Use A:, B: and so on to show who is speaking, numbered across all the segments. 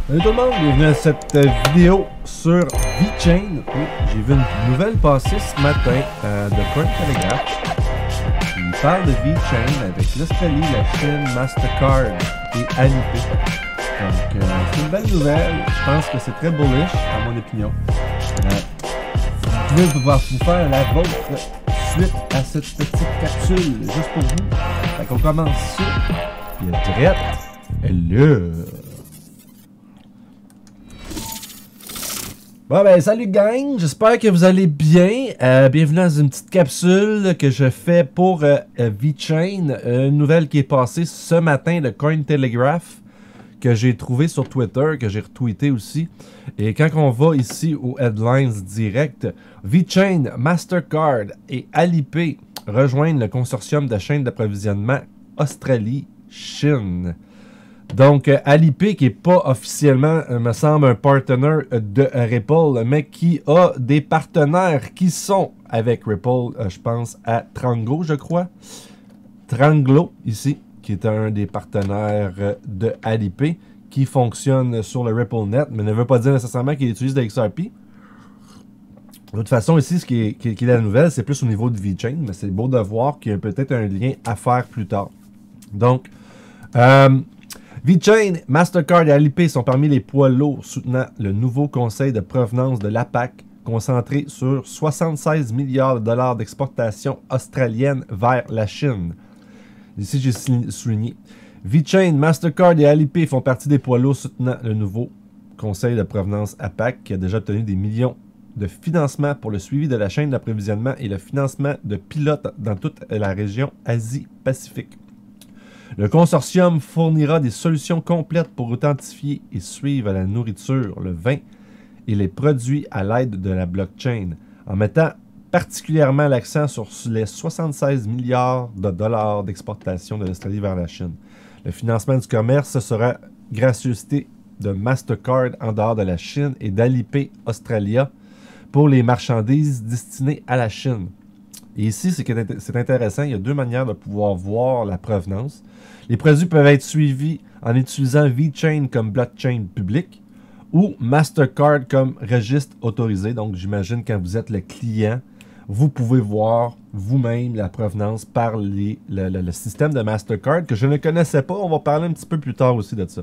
A: Salut tout le monde, bienvenue à cette vidéo sur VeChain. J'ai vu une nouvelle passer ce matin de Cointelegraph. Il parle de VeChain avec l'Australie, la Chine, Mastercard et Alipay. Donc c'est une belle nouvelle, je pense que c'est très bullish à mon opinion. Vous pouvez pouvoir vous faire la vôtre suite à cette petite capsule juste pour vous. Fait qu'on commence ça. Il y a direct. Hello! Bon ben salut gang, j'espère que vous allez bien. Bienvenue dans une petite capsule que je fais pour VeChain. Une nouvelle qui est passée ce matin de Cointelegraph que j'ai trouvé sur Twitter, que j'ai retweeté aussi. Et quand on va ici aux headlines direct, VeChain, Mastercard et Alipay rejoignent le consortium de chaînes d'approvisionnement Australie-Chine. Donc, Alipay, qui n'est pas officiellement, me semble, un partenaire de Ripple, mais qui a des partenaires qui sont avec Ripple, je pense à Trango, je crois. Tranglo, ici, qui est un des partenaires de Alipay, qui fonctionne sur le RippleNet, mais ne veut pas dire nécessairement qu'il utilise le XRP. De toute façon, ici, ce qui est la nouvelle, c'est plus au niveau de VeChain, mais c'est beau de voir qu'il y a peut-être un lien à faire plus tard. Donc, VeChain, Mastercard et Alipay sont parmi les poids lourds soutenant le nouveau conseil de provenance de l'APAC, concentré sur 76 milliards de dollars d'exportation australienne vers la Chine. Ici, j'ai souligné. VeChain, Mastercard et Alipay font partie des poids lourds soutenant le nouveau conseil de provenance APAC, qui a déjà obtenu des millions de financements pour le suivi de la chaîne d'approvisionnement et le financement de pilotes dans toute la région Asie-Pacifique. Le consortium fournira des solutions complètes pour authentifier et suivre la nourriture, le vin et les produits à l'aide de la blockchain, en mettant particulièrement l'accent sur les 76 milliards de dollars d'exportation de l'Australie vers la Chine. Le financement du commerce sera gracieuseté de Mastercard en dehors de la Chine et d'Alipay Australia pour les marchandises destinées à la Chine. Et ici, c'est intéressant, il y a deux manières de pouvoir voir la provenance. Les produits peuvent être suivis en utilisant VeChain comme blockchain public ou Mastercard comme registre autorisé. Donc, j'imagine quand vous êtes le client, vous pouvez voir vous-même la provenance par le système de Mastercard que je ne connaissais pas. On va parler un petit peu plus tard aussi de ça.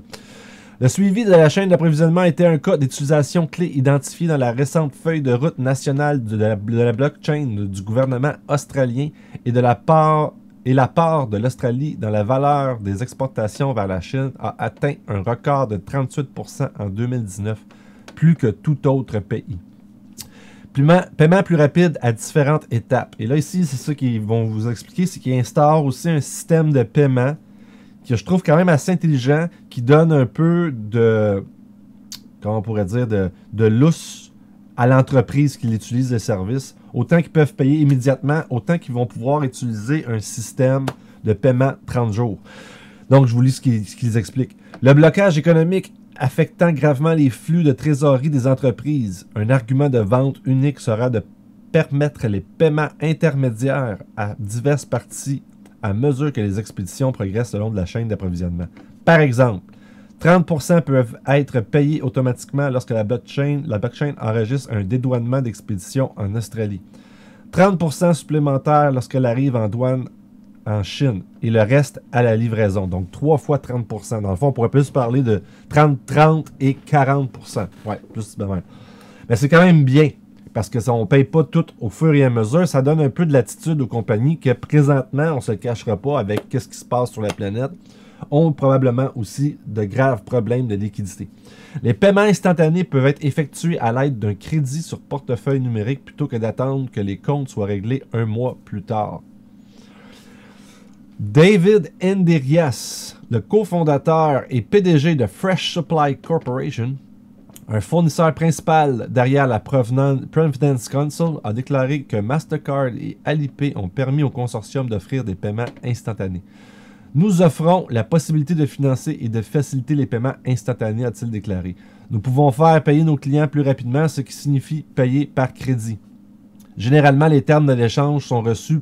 A: Le suivi de la chaîne d'approvisionnement était un cas d'utilisation clé identifié dans la récente feuille de route nationale de la blockchain du gouvernement australien et la part de l'Australie dans la valeur des exportations vers la Chine a atteint un record de 38% en 2019, plus que tout autre pays. Paiement plus rapide à différentes étapes. Et là, ici, c'est ça qu'ils vont vous expliquer, c'est qu'ils instaurent aussi un système de paiement que je trouve quand même assez intelligent, qui donne un peu de, comment on pourrait dire, de lousse à l'entreprise qui utilise le service. Autant qu'ils peuvent payer immédiatement, autant qu'ils vont pouvoir utiliser un système de paiement 30 jours. Donc, je vous lis ce qu'ils expliquent. Le blocage économique affectant gravement les flux de trésorerie des entreprises. Un argument de vente unique sera de permettre les paiements intermédiaires à diverses parties à mesure que les expéditions progressent le long de la chaîne d'approvisionnement. Par exemple, 30% peuvent être payés automatiquement lorsque la blockchain enregistre un dédouanement d'expédition en Australie. 30% supplémentaires lorsqu'elle arrive en douane en Chine et le reste à la livraison. Donc 3 fois 30%. Dans le fond, on pourrait plus parler de 30 et 40%. Ouais, plus ben ouais. Mais c'est quand même bien. Parce que ça, on ne paye pas tout au fur et à mesure. Ça donne un peu de latitude aux compagnies que présentement, on ne se le cachera pas avec ce qui se passe sur la planète, ont probablement aussi de graves problèmes de liquidité. Les paiements instantanés peuvent être effectués à l'aide d'un crédit sur portefeuille numérique plutôt que d'attendre que les comptes soient réglés un mois plus tard. David Enderias, le cofondateur et PDG de Fresh Supply Corporation, un fournisseur principal derrière la Providence Council, a déclaré que Mastercard et Alipay ont permis au consortium d'offrir des paiements instantanés. Nous offrons la possibilité de financer et de faciliter les paiements instantanés, a-t-il déclaré. Nous pouvons faire payer nos clients plus rapidement, ce qui signifie payer par crédit. Généralement, les termes de l'échange sont reçus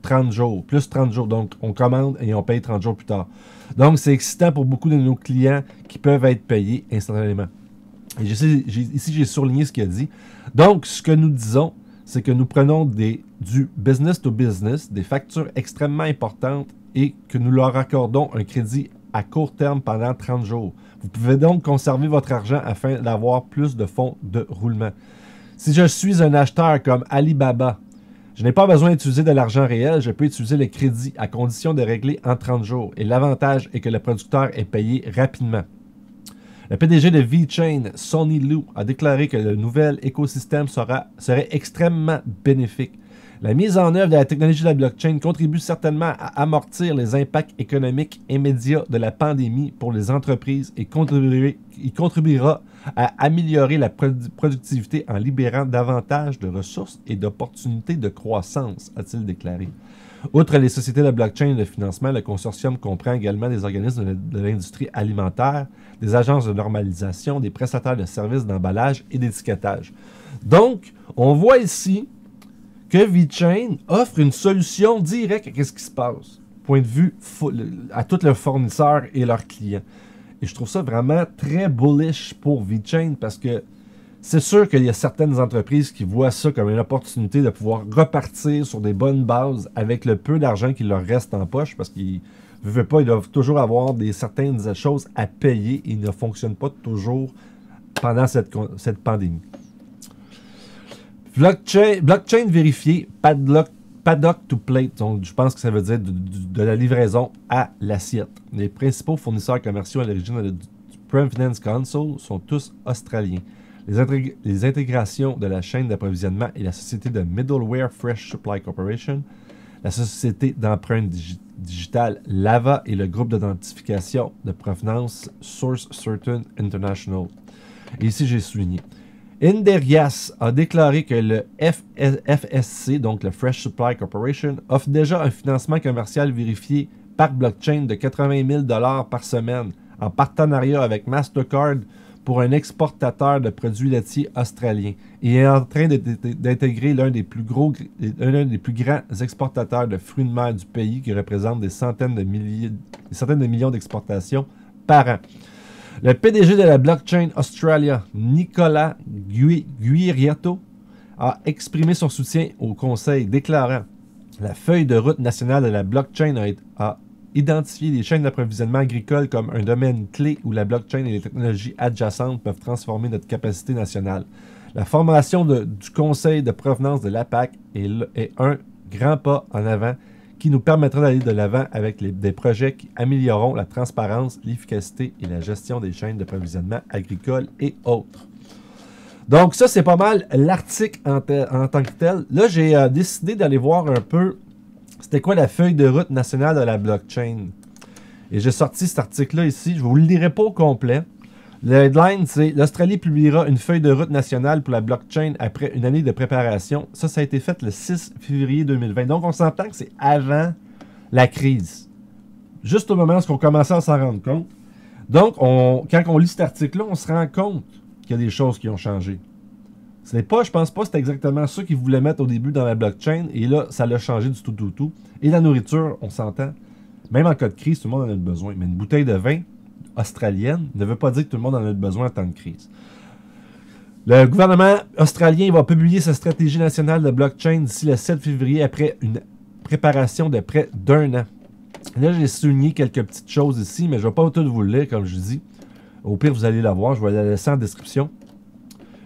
A: 30 jours, plus 30 jours. Donc, on commande et on paye 30 jours plus tard. Donc, c'est excitant pour beaucoup de nos clients qui peuvent être payés instantanément. Et ici, j'ai surligné ce qu'il a dit. Donc, ce que nous disons, c'est que nous prenons du business to business, des factures extrêmement importantes et que nous leur accordons un crédit à court terme pendant 30 jours. Vous pouvez donc conserver votre argent afin d'avoir plus de fonds de roulement. Si je suis un acheteur comme Alibaba, je n'ai pas besoin d'utiliser de l'argent réel, je peux utiliser le crédit à condition de régler en 30 jours. Et l'avantage est que le producteur est payé rapidement. Le PDG de VeChain, Sonny Liu, a déclaré que le nouvel écosystème serait extrêmement bénéfique. La mise en œuvre de la technologie de la blockchain contribue certainement à amortir les impacts économiques immédiats de la pandémie pour les entreprises et contribuera à améliorer la productivité en libérant davantage de ressources et d'opportunités de croissance, a-t-il déclaré. Outre les sociétés de blockchain et de financement, le consortium comprend également des organismes de l'industrie alimentaire, des agences de normalisation, des prestataires de services d'emballage et d'étiquetage. Donc, on voit ici que VeChain offre une solution directe à ce qui se passe, point de vue à tous leurs fournisseurs et leurs clients. Et je trouve ça vraiment très bullish pour VeChain parce que c'est sûr qu'il y a certaines entreprises qui voient ça comme une opportunité de pouvoir repartir sur des bonnes bases avec le peu d'argent qui leur reste en poche parce qu'ils ne veulent pas, ils doivent toujours avoir certaines choses à payer et ils ne fonctionnent pas toujours pendant cette pandémie. Blockchain vérifié, paddock to plate, donc je pense que ça veut dire de la livraison à l'assiette. Les principaux fournisseurs commerciaux à l'origine du Provenance Council sont tous australiens. Les intégrations de la chaîne d'approvisionnement et la société de Middleware Fresh Supply Corporation, la société d'empreinte digitale Lava et le groupe d'identification de provenance Source Certain International. Et ici, j'ai souligné. Inderias a déclaré que le FSC, donc le Fresh Supply Corporation, offre déjà un financement commercial vérifié par blockchain de 80 000 $ par semaine en partenariat avec Mastercard pour un exportateur de produits laitiers australien et est en train d'intégrer l'un des plus grands exportateurs de fruits de mer du pays qui représente des centaines de millions d'exportations par an. Le PDG de la blockchain Australia, Nicolas Guiriato, a exprimé son soutien au Conseil, déclarant « La feuille de route nationale de la blockchain a identifié les chaînes d'approvisionnement agricole comme un domaine clé où la blockchain et les technologies adjacentes peuvent transformer notre capacité nationale. La formation du Conseil de provenance de l'APAC est un grand pas en avant qui nous permettra d'aller de l'avant avec des projets qui amélioreront la transparence, l'efficacité et la gestion des chaînes d'approvisionnement agricoles et autres. » Donc ça, c'est pas mal l'article en tant que tel. Là, j'ai décidé d'aller voir un peu c'était quoi la feuille de route nationale de la blockchain. Et j'ai sorti cet article-là ici. Je ne vous le lirai pas au complet. Le headline, c'est « L'Australie publiera une feuille de route nationale pour la blockchain après une année de préparation. » Ça a été fait le 6 février 2020. Donc, on s'entend que c'est avant la crise. Juste au moment où on commençait à s'en rendre compte. Donc, quand on lit cet article-là, on se rend compte qu'il y a des choses qui ont changé. Je pense pas que c'était exactement ça qu'ils voulaient mettre au début dans la blockchain. Et là, ça l'a changé du tout. Et la nourriture, on s'entend. Même en cas de crise, tout le monde en a besoin. Mais une bouteille de vin australienne ne veut pas dire que tout le monde en a besoin en temps de crise. Le gouvernement australien va publier sa stratégie nationale de blockchain d'ici le 7 février après une préparation de près d'1 an. Là, j'ai souligné quelques petites choses ici, mais je ne vais pas tout vous le lire, comme je dis. Au pire, vous allez la voir. Je vais la laisser en description.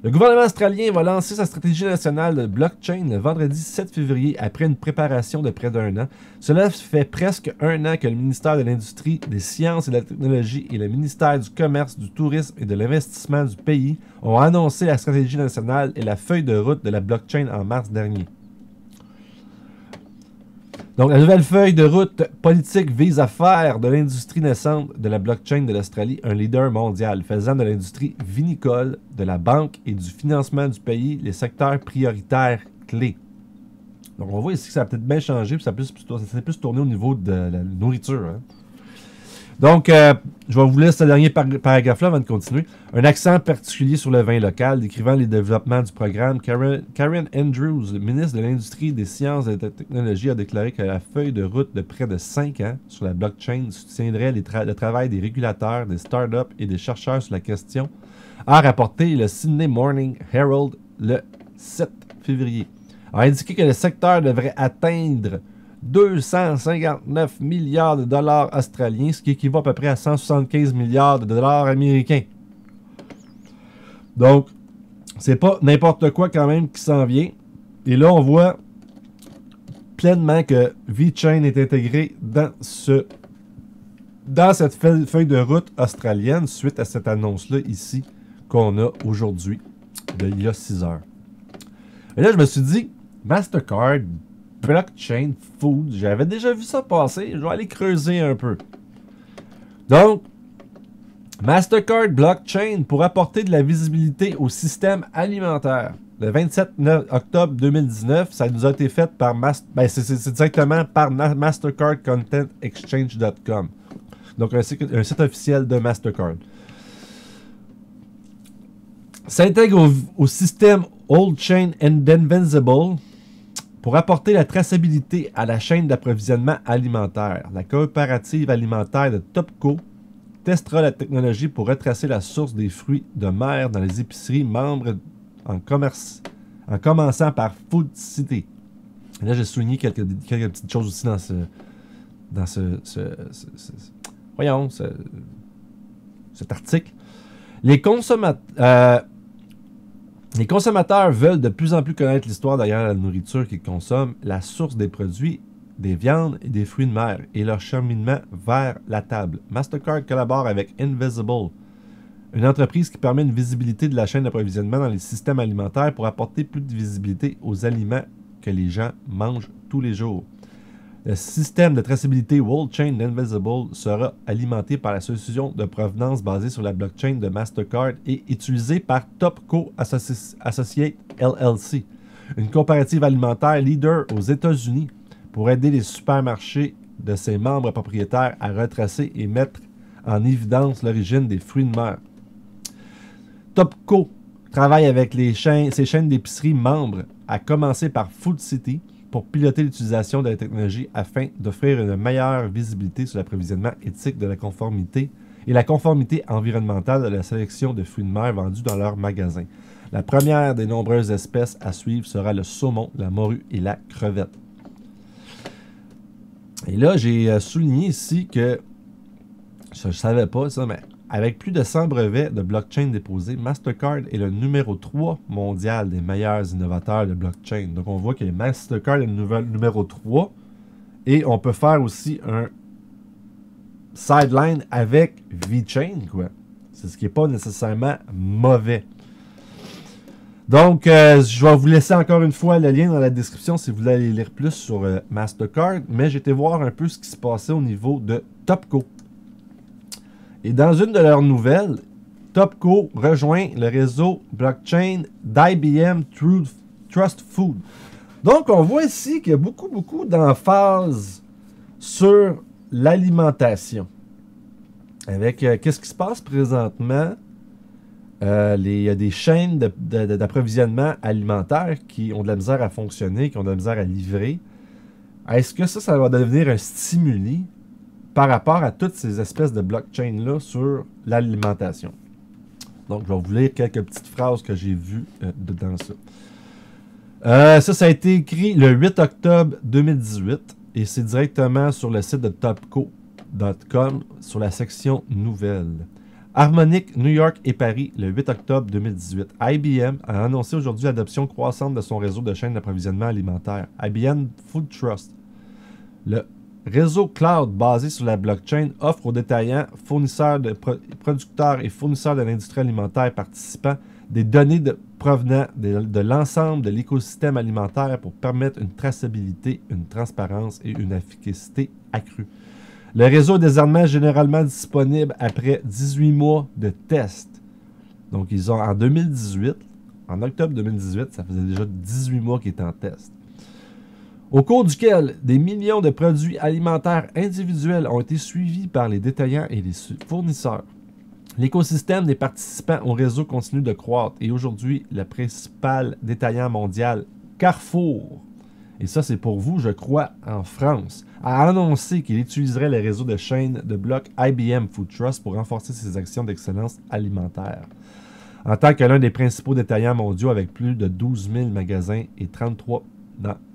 A: Le gouvernement australien va lancer sa stratégie nationale de blockchain le vendredi 7 février après une préparation de près d'1 an. Cela fait presque 1 an que le ministère de l'Industrie, des Sciences et de la Technologie et le ministère du Commerce, du Tourisme et de l'Investissement du pays ont annoncé la stratégie nationale et la feuille de route de la blockchain en mars dernier. Donc, la nouvelle feuille de route politique vise à faire de l'industrie naissante de la blockchain de l'Australie un leader mondial, faisant de l'industrie vinicole, de la banque et du financement du pays les secteurs prioritaires clés. Donc, on voit ici que ça a peut-être bien changé, puis ça s'est plus tourné au niveau de la nourriture. Hein. Donc, je vais vous lire ce dernier paragraphe-là avant de continuer. Un accent particulier sur le vin local, décrivant les développements du programme. Karen Andrews, le ministre de l'Industrie, des Sciences et de la Technologie, a déclaré que la feuille de route de près de 5 ans sur la blockchain soutiendrait le travail des régulateurs, des startups et des chercheurs sur la question, a rapporté le Sydney Morning Herald le 7 février. A indiqué que le secteur devrait atteindre 259 milliards de dollars australiens, ce qui équivaut à peu près à 175 milliards de dollars américains. Donc, c'est pas n'importe quoi quand même qui s'en vient. Et là, on voit pleinement que VeChain est intégré dans cette feuille de route australienne suite à cette annonce-là ici qu'on a aujourd'hui, il y a 6 heures. Et là, je me suis dit, Mastercard, Blockchain, Food, j'avais déjà vu ça passer, je vais aller creuser un peu. Donc, Mastercard Blockchain pour apporter de la visibilité au système alimentaire. Le 27 octobre 2019, ça nous a été fait par c'est directement par MastercardContentExchange.com. Donc un site officiel de Mastercard. S'intègre au système Old Chain and Invincible pour apporter la traçabilité à la chaîne d'approvisionnement alimentaire. La coopérative alimentaire de Topco testera la technologie pour retracer la source des fruits de mer dans les épiceries membres en commençant par Food City. Et là, j'ai souligné quelques petites choses aussi dans cet article. Les consommateurs veulent de plus en plus connaître l'histoire derrière la nourriture qu'ils consomment, la source des produits, des viandes et des fruits de mer et leur cheminement vers la table. Mastercard collabore avec Invisible, une entreprise qui permet une visibilité de la chaîne d'approvisionnement dans les systèmes alimentaires pour apporter plus de visibilité aux aliments que les gens mangent tous les jours. Le système de traçabilité World Chain Invisible sera alimenté par la solution de provenance basée sur la blockchain de Mastercard et utilisée par Topco Associates LLC, une coopérative alimentaire leader aux États-Unis, pour aider les supermarchés de ses membres propriétaires à retracer et mettre en évidence l'origine des fruits de mer. Topco travaille avec ces chaînes d'épicerie membres, à commencer par Food City, pour piloter l'utilisation de la technologie afin d'offrir une meilleure visibilité sur l'approvisionnement éthique de la conformité et la conformité environnementale de la sélection de fruits de mer vendus dans leurs magasins. La première des nombreuses espèces à suivre sera le saumon, la morue et la crevette. Et là, j'ai souligné ici que, je ne savais pas ça, mais avec plus de 100 brevets de blockchain déposés, Mastercard est le numéro 3 mondial des meilleurs innovateurs de blockchain. Donc, on voit que Mastercard est le numéro 3 et on peut faire aussi un sideline avec VeChain, quoi. C'est ce qui n'est pas nécessairement mauvais. Donc, je vais vous laisser encore une fois le lien dans la description si vous voulez aller lire plus sur Mastercard. Mais j'ai été voir un peu ce qui se passait au niveau de Topco. Et dans une de leurs nouvelles, Topco rejoint le réseau blockchain d'IBM Trust Food. Donc, on voit ici qu'il y a beaucoup d'emphase sur l'alimentation. Avec qu'est-ce qui se passe présentement? Il y a des chaînes d'approvisionnement alimentaire qui ont de la misère à fonctionner, qui ont de la misère à livrer. Est-ce que ça va devenir un stimuli par rapport à toutes ces espèces de blockchain-là sur l'alimentation? Donc, je vais vous lire quelques petites phrases que j'ai vues dans ça. Ça a été écrit le 8 octobre 2018 et c'est directement sur le site de Topco.com sur la section Nouvelles. Harmonic, New York et Paris, le 8 octobre 2018. IBM a annoncé aujourd'hui l'adoption croissante de son réseau de chaînes d'approvisionnement alimentaire, IBM Food Trust. Le réseau cloud basé sur la blockchain offre aux détaillants, fournisseurs producteurs et fournisseurs de l'industrie alimentaire participants des données provenant de l'ensemble de l'écosystème alimentaire pour permettre une traçabilité, une transparence et une efficacité accrue. Le réseau est désormais généralement disponible après 18 mois de test. Donc, ils ont en 2018, en octobre 2018, ça faisait déjà 18 mois qu'ils étaient en test. au cours duquel des millions de produits alimentaires individuels ont été suivis par les détaillants et les fournisseurs. L'écosystème des participants au réseau continue de croître et aujourd'hui, le principal détaillant mondial, Carrefour, et ça c'est pour vous, je crois, en France, a annoncé qu'il utiliserait le réseau de chaînes de blocs IBM Food Trust pour renforcer ses actions d'excellence alimentaire. En tant que l'un des principaux détaillants mondiaux avec plus de 12 000 magasins et 33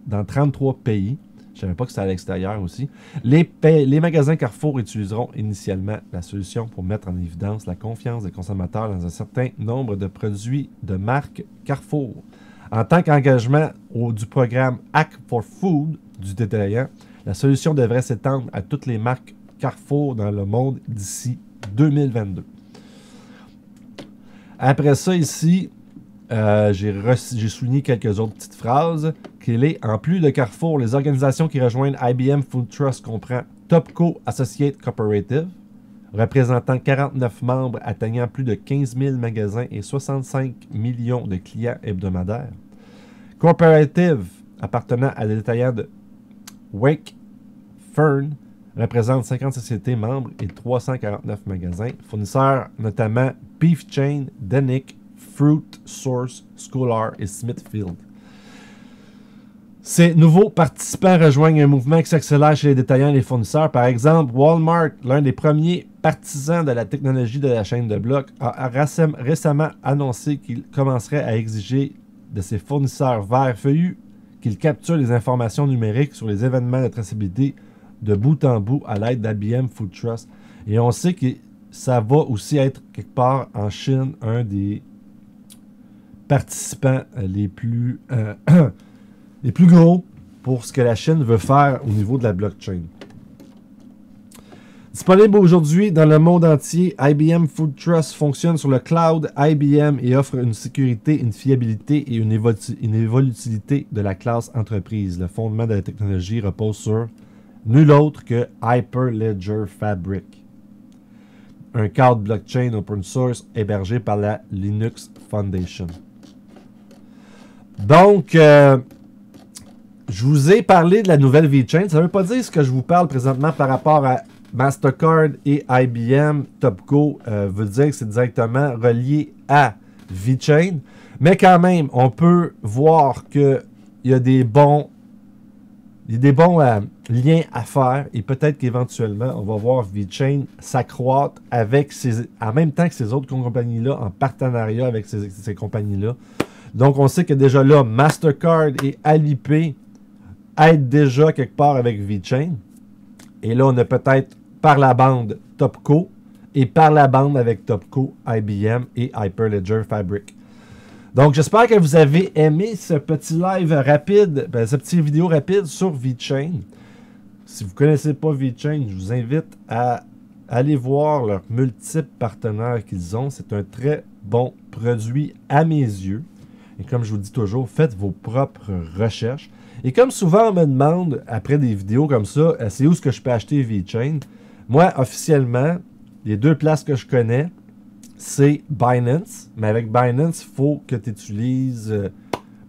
A: dans 33 pays, je ne savais pas que c'était à l'extérieur aussi, les magasins Carrefour utiliseront initialement la solution pour mettre en évidence la confiance des consommateurs dans un certain nombre de produits de marque Carrefour. En tant qu'engagement du programme Act for Food du détaillant, la solution devrait s'étendre à toutes les marques Carrefour dans le monde d'ici 2022. Après ça, ici, j'ai souligné quelques autres petites phrases. En plus de Carrefour, les organisations qui rejoignent IBM Food Trust comprennent Topco Associates Cooperative, représentant 49 membres atteignant plus de 15 000 magasins et 65 millions de clients hebdomadaires. Cooperative, appartenant à des détaillants de Wake Fern, représente 50 sociétés membres et 349 magasins, fournisseurs notamment Beef Chain, Denick, Fruit Source, Scholar et Smithfield. Ces nouveaux participants rejoignent un mouvement qui s'accélère chez les détaillants et les fournisseurs. Par exemple, Walmart, l'un des premiers partisans de la technologie de la chaîne de blocs, a récemment annoncé qu'il commencerait à exiger de ses fournisseurs verts feuillus qu'ils capturent les informations numériques sur les événements de traçabilité de bout en bout à l'aide d'IBM Food Trust. Et on sait que ça va aussi être quelque part en Chine un des participants les plus gros pour ce que la Chine veut faire au niveau de la blockchain. Disponible aujourd'hui dans le monde entier, IBM Food Trust fonctionne sur le cloud IBM et offre une sécurité, une fiabilité et une évolutivité de la classe entreprise. Le fondement de la technologie repose sur nul autre que Hyperledger Fabric, un cadre blockchain open source hébergé par la Linux Foundation. Donc, je vous ai parlé de la nouvelle VeChain. Ça ne veut pas dire ce que je vous parle présentement par rapport à Mastercard et IBM, Topco, veut dire que c'est directement relié à VeChain. Mais quand même, on peut voir qu'il y a des bons liens à faire et peut-être qu'éventuellement, on va voir VeChain s'accroître en même temps que ces autres compagnies-là, en partenariat avec ces compagnies-là. Donc, on sait que déjà là, Mastercard et Alipay aident déjà quelque part avec VeChain. Et là, on a peut-être par la bande Topco et par la bande avec Topco, IBM et Hyperledger Fabric. Donc, j'espère que vous avez aimé ce petit live rapide, cette petite vidéo rapide sur VeChain. Si vous ne connaissez pas VeChain, je vous invite à aller voir leurs multiples partenaires qu'ils ont. C'est un très bon produit à mes yeux. Et comme je vous dis toujours, faites vos propres recherches. Et comme souvent on me demande, après des vidéos comme ça, c'est où est-ce que je peux acheter VeChain? Moi, officiellement, les deux places que je connais, c'est Binance. Mais avec Binance, il faut que tu utilises,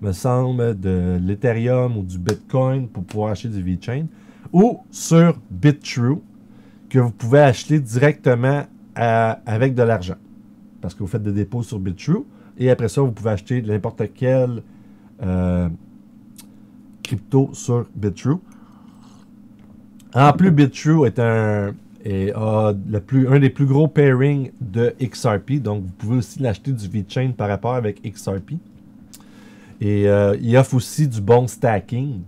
A: me semble, de l'Ethereum ou du Bitcoin pour pouvoir acheter du VeChain. Ou sur BitTrue, que vous pouvez acheter directement avec de l'argent. Parce que vous faites des dépôts sur BitTrue. Et après ça, vous pouvez acheter n'importe quel crypto sur BitTrue. En plus, BitTrue est un des plus gros pairings de XRP. Donc, vous pouvez aussi l'acheter du VeChain par rapport avec XRP. Et il offre aussi du bon stacking.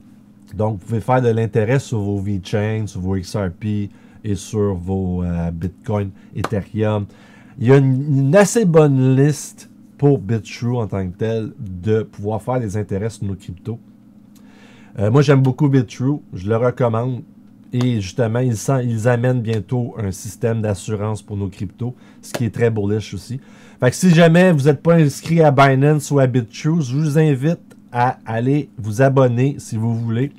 A: Donc, vous pouvez faire de l'intérêt sur vos VeChain, sur vos XRP et sur vos Bitcoin, Ethereum. Il y a une assez bonne liste pour BitTrue en tant que tel de pouvoir faire des intérêts sur nos cryptos. Moi, j'aime beaucoup BitTrue. Je le recommande. Et justement, ils amènent bientôt un système d'assurance pour nos cryptos, ce qui est très bullish aussi. Fait que si jamais vous n'êtes pas inscrit à Binance ou à BitTrue, je vous invite à aller vous abonner si vous voulez,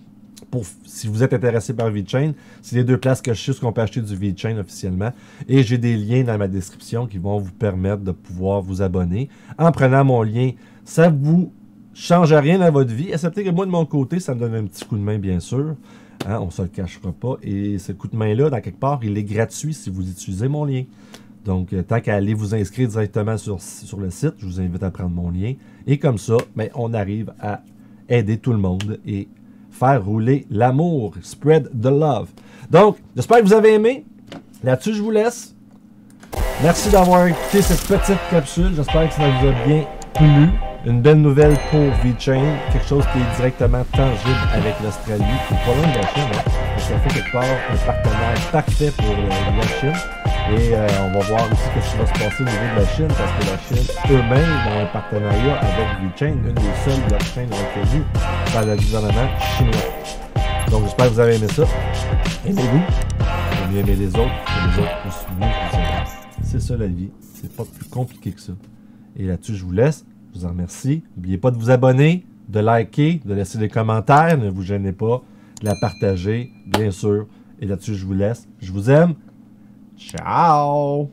A: si vous êtes intéressé par VeChain. C'est les deux places que je sais qu'on peut acheter du VeChain officiellement. Et j'ai des liens dans ma description qui vont vous permettre de pouvoir vous abonner. En prenant mon lien, ça vous change rien à votre vie, excepté que moi, de mon côté, ça me donne un petit coup de main, bien sûr. Hein, on ne se le cachera pas. Et ce coup de main-là, dans quelque part, il est gratuit si vous utilisez mon lien. Donc, tant qu'à aller vous inscrire directement sur le site, je vous invite à prendre mon lien. Et comme ça, ben, on arrive à aider tout le monde et faire rouler l'amour. Spread the love. Donc, j'espère que vous avez aimé. Là-dessus, je vous laisse. Merci d'avoir écouté cette petite capsule. J'espère que ça vous a bien plu. Une belle nouvelle pour VeChain. Quelque chose qui est directement tangible avec l'Australie. C'est pas loin de la Chine. Hein? Ça fait quelque part un partenaire parfait pour la Chine. Et on va voir aussi ce qui va se passer au niveau de la Chine, parce que la Chine eux-mêmes ont un partenariat avec VeChain, une des seules blockchains reconnues par le gouvernement chinois. Donc j'espère que vous avez aimé ça. Aimez-vous, et mieux aimer les autres, et les autres aussi mieux vous aimer. C'est ça la vie, c'est pas plus compliqué que ça. Et là-dessus, je vous laisse, je vous en remercie. N'oubliez pas de vous abonner, de liker, de laisser des commentaires, ne vous gênez pas, de la partager, bien sûr. Et là-dessus, je vous laisse. Je vous aime. Ciao!